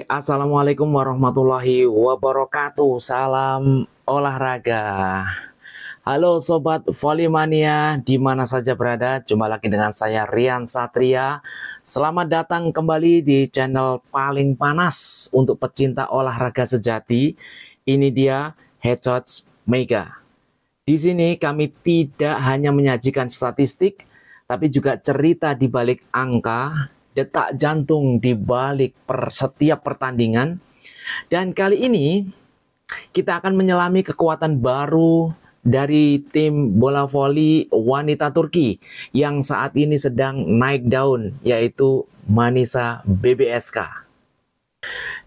Assalamualaikum warahmatullahi wabarakatuh. Salam olahraga. Halo Sobat Volley di mana saja berada. Jumpa lagi dengan saya Rian Satria. Selamat datang kembali di channel paling panas untuk pecinta olahraga sejati. Ini dia Headshots Mega. Di sini kami tidak hanya menyajikan statistik, tapi juga cerita di balik angka, detak jantung di balik setiap pertandingan. Dan kali ini kita akan menyelami kekuatan baru dari tim bola voli wanita Turki yang saat ini sedang naik daun, yaitu Manisa BBSK.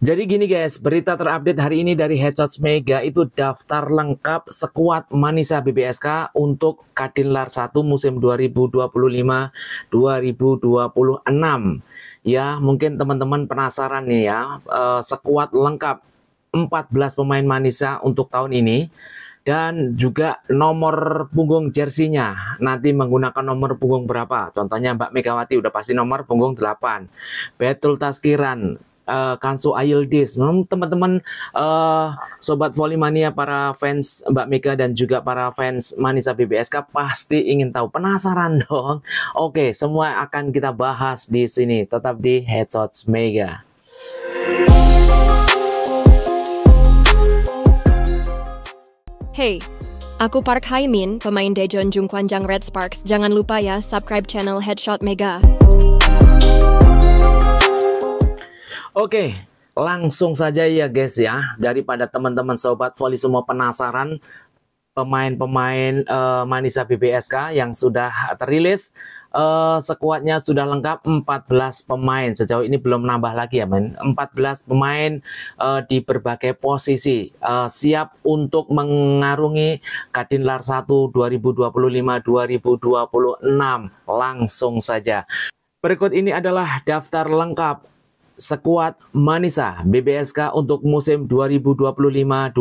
Jadi gini guys, berita terupdate hari ini dari Headshots Mega itu daftar lengkap skuad Manisa BBSK untuk Kadinlar 1 musim 2025-2026. Ya, mungkin teman-teman penasaran nih ya, skuad lengkap 14 pemain Manisa untuk tahun ini. Dan juga nomor punggung jersinya nanti menggunakan nomor punggung berapa. Contohnya Mbak Megawati udah pasti nomor punggung 8. Betul Taskiran, Kansu Ayildis, teman-teman Sobat Volley Mania, para fans Mbak Mega dan juga para fans Manisa BBSK pasti ingin tahu, penasaran dong. Oke, semua akan kita bahas di sini. Tetap di Headshots Mega. Hey, aku Park Haimin, pemain Daejeon Jungkwanjang Red Sparks. Jangan lupa ya, subscribe channel Headshot Mega. Oke, langsung saja ya guys ya. Daripada teman-teman Sobat Volley semua penasaran, pemain-pemain Manisa BBSK yang sudah terilis, skuadnya sudah lengkap 14 pemain. Sejauh ini belum nambah lagi ya men. 14 pemain di berbagai posisi siap untuk mengarungi Kadinlar 1 2025-2026. Langsung saja. Berikut ini adalah daftar lengkap skuad Manisa BBSK untuk musim 2025-2026,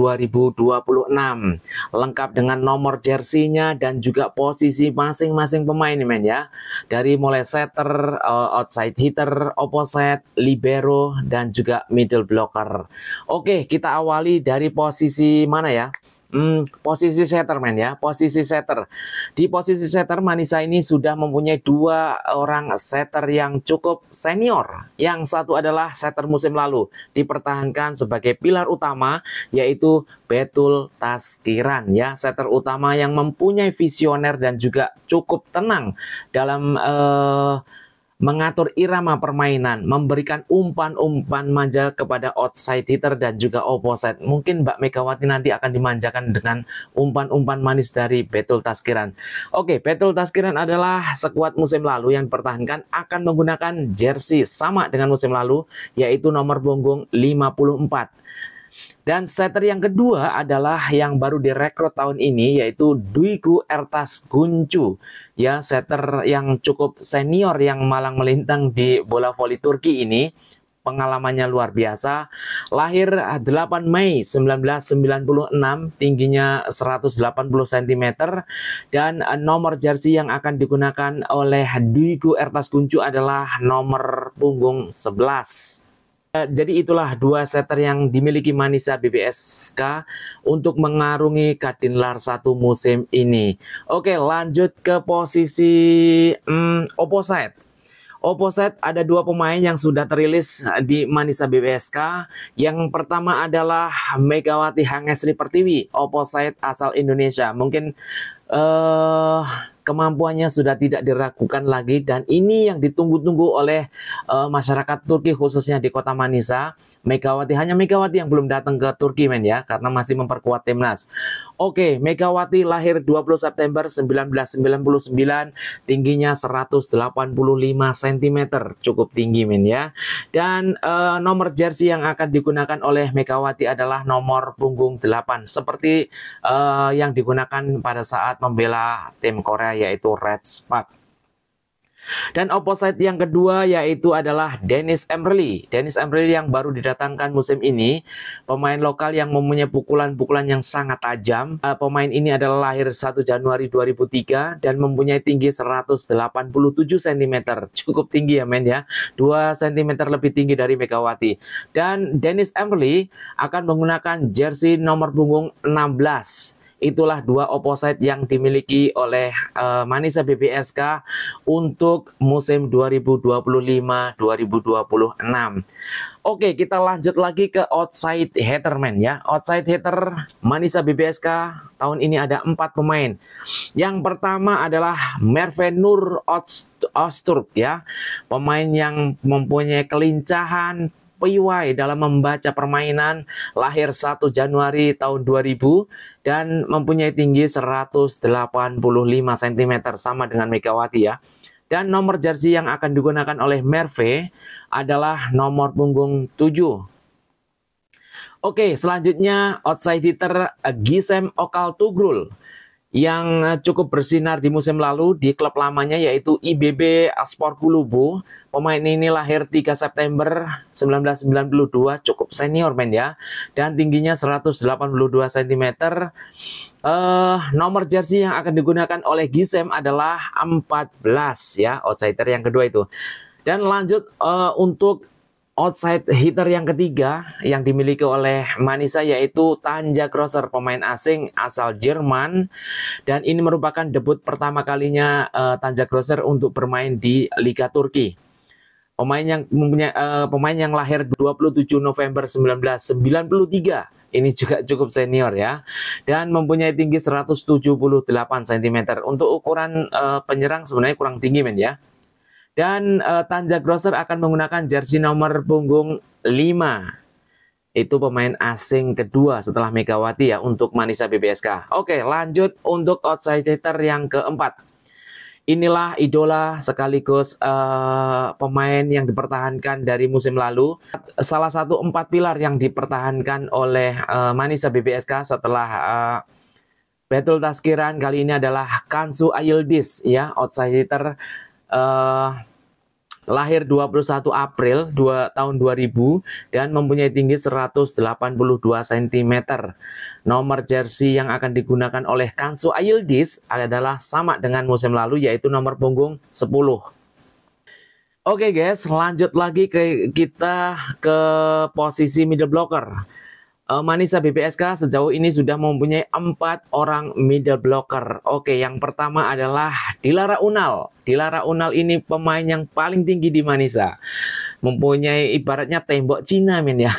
lengkap dengan nomor jersinya dan juga posisi masing-masing pemain men ya, dari mulai setter, outside hitter, opposite, libero dan juga middle blocker. Oke, kita awali dari posisi mana ya? Posisi setter men ya, posisi setter. Di posisi setter Manisa ini sudah mempunyai 2 orang setter yang cukup senior. Yang satu adalah setter musim lalu, dipertahankan sebagai pilar utama, yaitu Betul Taskiran ya, setter utama yang mempunyai visioner dan juga cukup tenang dalam mengatur irama permainan, memberikan umpan-umpan manja kepada outside hitter dan juga opposite. Mungkin Mbak Megawati nanti akan dimanjakan dengan umpan-umpan manis dari Betul Taskiran. Oke, Betul Taskiran adalah skuad musim lalu yang dipertahankan, akan menggunakan jersey sama dengan musim lalu, yaitu nomor punggung 54. Dan setter yang kedua adalah yang baru direkrut tahun ini, yaitu Duygu Ertasguncu ya, setter yang cukup senior yang malang melintang di bola voli Turki ini. Pengalamannya luar biasa. Lahir 8 Mei 1996, tingginya 180 cm, dan nomor jersey yang akan digunakan oleh Duygu Ertasguncu adalah nomor punggung 11. Jadi itulah 2 setter yang dimiliki Manisa BBSK untuk mengarungi Kadinlar 1 musim ini. Oke, lanjut ke posisi opposite. Opposite ada 2 pemain yang sudah terilis di Manisa BBSK. Yang pertama adalah Megawati Hangesri Pertiwi, opposite asal Indonesia. Mungkin kemampuannya sudah tidak diragukan lagi, dan ini yang ditunggu-tunggu oleh masyarakat Turki, khususnya di kota Manisa. Megawati, hanya Megawati yang belum datang ke Turki men ya, karena masih memperkuat timnas. Oke, Megawati lahir 20 September 1999, tingginya 185 cm, cukup tinggi men ya. Dan nomor jersey yang akan digunakan oleh Megawati adalah nomor punggung 8, seperti yang digunakan pada saat membela tim Korea, yaitu Red Spark. Dan opposite yang kedua yaitu adalah Dennis Emery. Dennis Emery yang baru didatangkan musim ini, pemain lokal yang mempunyai pukulan-pukulan yang sangat tajam. Pemain ini adalah lahir 1 Januari 2003 dan mempunyai tinggi 187 cm. Cukup tinggi ya men ya, 2 cm lebih tinggi dari Megawati. Dan Dennis Emery akan menggunakan jersey nomor punggung 16. Itulah dua opposite yang dimiliki oleh Manisa BBSK untuk musim 2025-2026. Oke, kita lanjut lagi ke outside hitter men ya. Outside hitter Manisa BBSK tahun ini ada 4 pemain. Yang pertama adalah Merve Nur Osturp ya. Pemain yang mempunyai kelincahan, piawai dalam membaca permainan, lahir 1 Januari tahun 2000 dan mempunyai tinggi 185 cm sama dengan Megawati ya. Dan nomor jersey yang akan digunakan oleh Merve adalah nomor punggung 7. Oke, selanjutnya outside hitter Gisem Okaltugrul yang cukup bersinar di musim lalu di klub lamanya yaitu IBB Sport Kulubu. Pemain ini lahir 3 September 1992, cukup senior men ya. Dan tingginya 182 cm. Nomor jersey yang akan digunakan oleh Gisem adalah 14 ya, outsider yang kedua itu. Dan lanjut untuk outside hitter yang ketiga yang dimiliki oleh Manisa yaitu Tanja Grosser, pemain asing asal Jerman, dan ini merupakan debut pertama kalinya Tanja Grosser untuk bermain di Liga Turki. Pemain yang lahir 27 November 1993. Ini juga cukup senior ya. Dan mempunyai tinggi 178 cm. Untuk ukuran penyerang sebenarnya kurang tinggi men ya. Dan Tanja Grosser akan menggunakan jersey nomor punggung 5. Itu pemain asing kedua setelah Megawati ya untuk Manisa BBSK. Oke, lanjut untuk outside hitter yang keempat. Inilah idola sekaligus pemain yang dipertahankan dari musim lalu. Salah satu 4 pilar yang dipertahankan oleh Manisa BBSK setelah Betul Taskiran kali ini adalah Kansu Ayıldız ya, outside hitter lahir 21 April tahun 2000 dan mempunyai tinggi 182 cm. Nomor jersey yang akan digunakan oleh Kansu Ayıldız adalah sama dengan musim lalu yaitu nomor punggung 10. Oke guys, lanjut lagi kita ke posisi middle blocker. Manisa BBSK sejauh ini sudah mempunyai 4 orang middle blocker. Oke, yang pertama adalah Dilara Unal. Dilara Unal ini pemain yang paling tinggi di Manisa. Mempunyai ibaratnya tembok Cina men ya.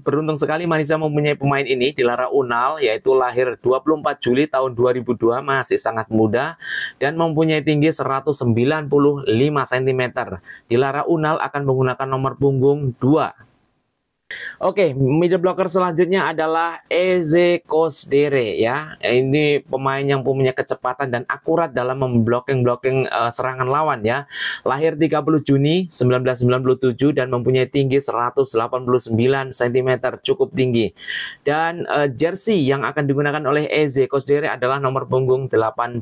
Beruntung sekali Manisa mempunyai pemain ini, Dilara Unal, yaitu lahir 24 Juli tahun 2002, masih sangat muda dan mempunyai tinggi 195 cm. Dilara Unal akan menggunakan nomor punggung 2. Oke, middle blocker selanjutnya adalah Eze Kosdere ya. Ini pemain yang punya kecepatan dan akurat dalam memblocking serangan lawan ya. Lahir 30 Juni 1997 dan mempunyai tinggi 189 cm, cukup tinggi. Dan jersey yang akan digunakan oleh Eze Kosdere adalah nomor punggung 18.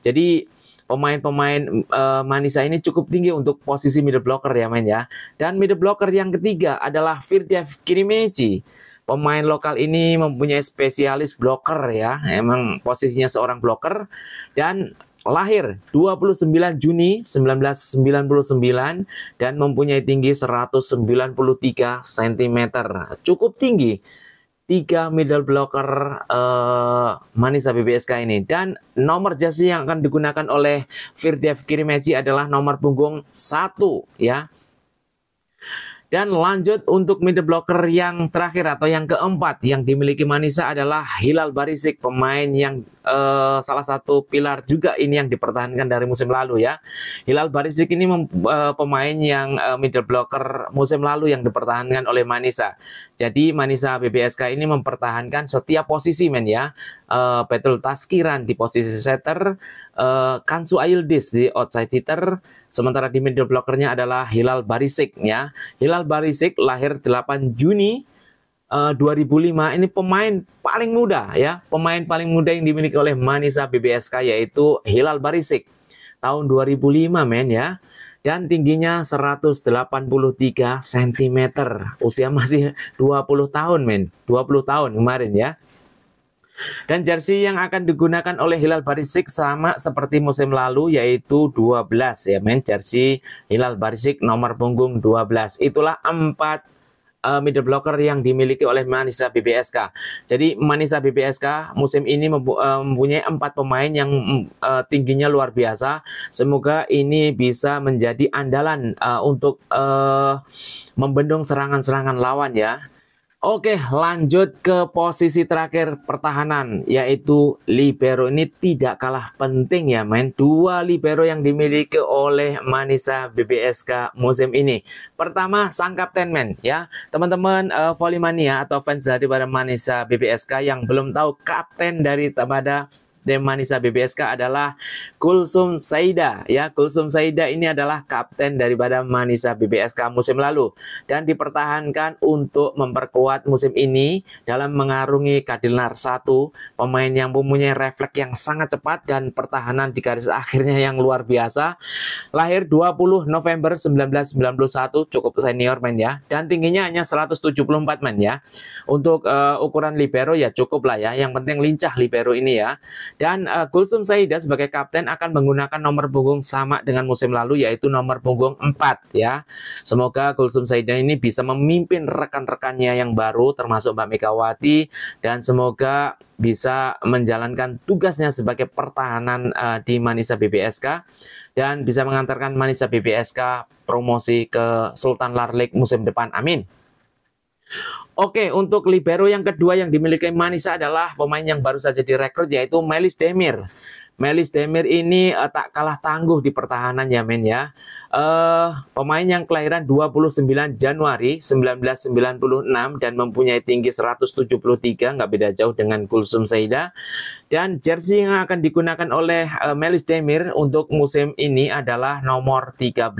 Jadi pemain-pemain Manisa ini cukup tinggi untuk posisi middle blocker ya men ya. Dan middle blocker yang ketiga adalah Firdevs Kirimeci. Pemain lokal ini mempunyai spesialis blocker ya. Emang posisinya seorang blocker dan lahir 29 Juni 1999 dan mempunyai tinggi 193 cm. Cukup tinggi. 3 middle blocker Manisa BBSK ini. Dan nomor jersey yang akan digunakan oleh Firdevs Kirimeci adalah nomor punggung 1 ya. Dan lanjut untuk middle blocker yang terakhir atau yang keempat yang dimiliki Manisa adalah Hilal Barisik, pemain yang salah satu pilar juga ini yang dipertahankan dari musim lalu ya. Hilal Barisik ini pemain yang middle blocker musim lalu yang dipertahankan oleh Manisa. Jadi Manisa BBSK ini mempertahankan setiap posisi men ya. Betul Taskiran di posisi setter, Kansu Ayıldız di outside hitter. Sementara di middle blockernya adalah Hilal Barisik ya. Hilal Barisik lahir 8 Juni 2005. Ini pemain paling muda ya. Pemain paling muda yang dimiliki oleh Manisa BBSK yaitu Hilal Barisik. tahun 2005 men ya. Dan tingginya 183 cm. Usia masih 20 tahun men. 20 tahun kemarin ya. Dan jersey yang akan digunakan oleh Hilal Barisik sama seperti musim lalu, yaitu 12 ya men. Jersey Hilal Barisik nomor punggung 12. Itulah 4 middle blocker yang dimiliki oleh Manisa BBSK. Jadi Manisa BBSK musim ini mempunyai 4 pemain yang tingginya luar biasa. Semoga ini bisa menjadi andalan untuk membendung serangan-serangan lawan ya. Oke, lanjut ke posisi terakhir pertahanan, yaitu libero. Ini tidak kalah penting ya men. 2 libero yang dimiliki oleh Manisa BBSK musim ini. Pertama, sang kapten men ya. Teman-teman Volley-mania atau fans daripada Manisa BBSK yang belum tahu, kapten daripada Manisa BBSK adalah Kulsum Saida ya. Kulsum Saida ini adalah kapten daripada Manisa BBSK musim lalu dan dipertahankan untuk memperkuat musim ini dalam mengarungi Kadilnar 1, pemain yang mempunyai refleks yang sangat cepat dan pertahanan di garis akhirnya yang luar biasa. Lahir 20 November 1991, cukup senior men ya, dan tingginya hanya 174 men ya. Untuk ukuran libero ya cukup lah ya, yang penting lincah libero ini ya. Dan Kulsum Saida sebagai kapten akan menggunakan nomor punggung sama dengan musim lalu, yaitu nomor punggung 4 ya. Semoga Kulsum Saida ini bisa memimpin rekan-rekannya yang baru termasuk Mbak Megawati, dan semoga bisa menjalankan tugasnya sebagai pertahanan di Manisa BBSK dan bisa mengantarkan Manisa BBSK promosi ke Sultan Lar League musim depan. Amin. Oke, untuk libero yang kedua yang dimiliki Manisa adalah pemain yang baru saja direkrut, yaitu Melis Demir. Melis Demir ini tak kalah tangguh di pertahanan ya men ya. Pemain yang kelahiran 29 Januari 1996 dan mempunyai tinggi 173, nggak beda jauh dengan Kulsum Saida. Dan jersey yang akan digunakan oleh Melis Demir untuk musim ini adalah nomor 13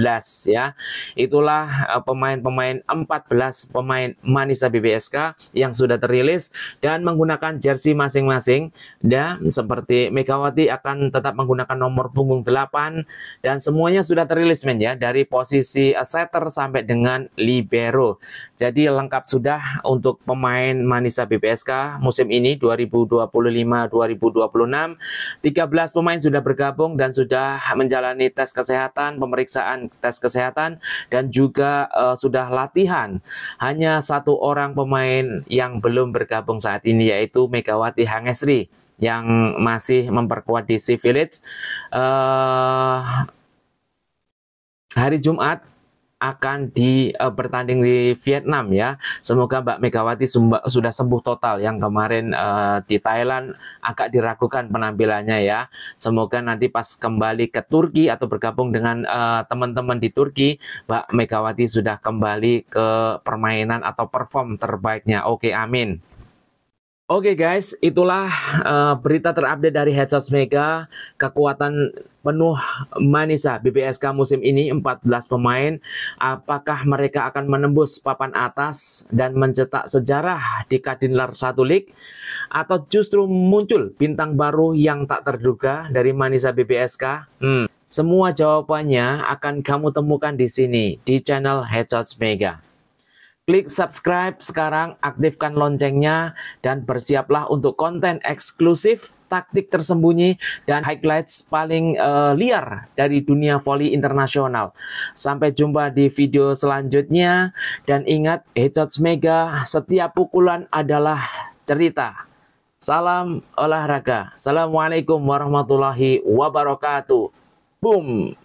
ya. Itulah pemain-pemain 14 pemain Manisa BBSK yang sudah terilis dan menggunakan jersey masing-masing. Dan seperti Megawati akan tetap menggunakan nomor punggung 8 dan semuanya sudah terilis men ya, dari posisi setter sampai dengan libero. Jadi lengkap sudah untuk pemain Manisa BBSK musim ini 2025-2026. 13 pemain sudah bergabung dan sudah menjalani tes kesehatan, pemeriksaan tes kesehatan dan juga sudah latihan. Hanya 1 orang pemain yang belum bergabung saat ini, yaitu Megawati Hangesri yang masih memperkuat di Sea Village. Hari Jumat akan bertanding di Vietnam ya. Semoga Mbak Megawati sudah sembuh total. Yang kemarin di Thailand agak diragukan penampilannya ya. Semoga nanti pas kembali ke Turki atau bergabung dengan teman-teman di Turki, Mbak Megawati sudah kembali ke permainan atau perform terbaiknya. Oke, amin. Oke guys, itulah berita terupdate dari Headshots Mega. Kekuatan penuh Manisa BBSK musim ini 14 pemain. Apakah mereka akan menembus papan atas dan mencetak sejarah di Kadinlar 1 League, atau justru muncul bintang baru yang tak terduga dari Manisa BBSK? Semua jawabannya akan kamu temukan di sini di channel Headshots Mega. Klik subscribe sekarang, aktifkan loncengnya, dan bersiaplah untuk konten eksklusif, taktik tersembunyi, dan highlights paling liar dari dunia volley internasional. Sampai jumpa di video selanjutnya, dan ingat, Headshots Mega, setiap pukulan adalah cerita. Salam olahraga. Assalamualaikum warahmatullahi wabarakatuh. Boom.